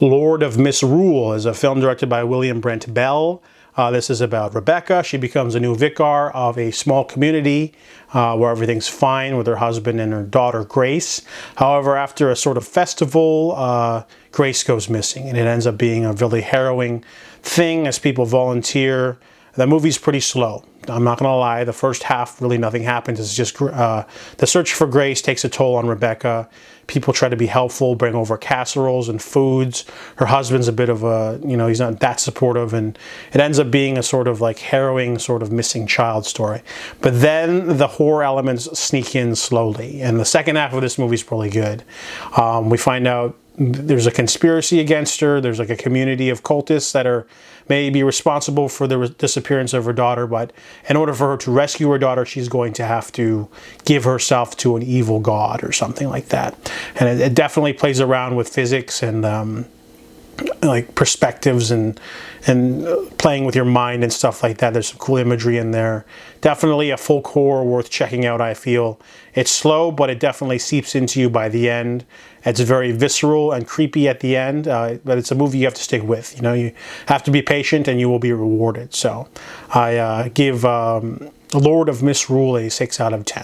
Lord of Misrule is a film directed by William Brent Bell. This is about Rebecca. She becomes a new vicar of a small community where everything's fine with her husband and her daughter Grace. However, after a sort of festival, Grace goes missing, and it ends up being a really harrowing thing as people volunteer. The movie's pretty slow. I'm not going to lie. The first half, really nothing happens. It's just the search for Grace takes a toll on Rebecca. People try to be helpful, bring over casseroles and foods. Her husband's a bit of a, he's not that supportive. And it ends up being a sort of like harrowing sort of missing child story. But then the horror elements sneak in slowly. And the second half of this movie is really good. We find out there's a conspiracy against her. There's like a community of cultists that are maybe responsible for the disappearance of her daughter, but in order for her to rescue her daughter, she's going to have to give herself to an evil god or something like that. And it definitely plays around with physics and like perspectives and playing with your mind and stuff like that. There's some cool imagery in there. Definitely a folk horror worth checking out, I feel. It's slow, but it definitely seeps into you by the end. It's very visceral and creepy at the end, but it's a movie you have to stick with. You have to be patient and you will be rewarded. So I give Lord of Misrule a 6 out of 10.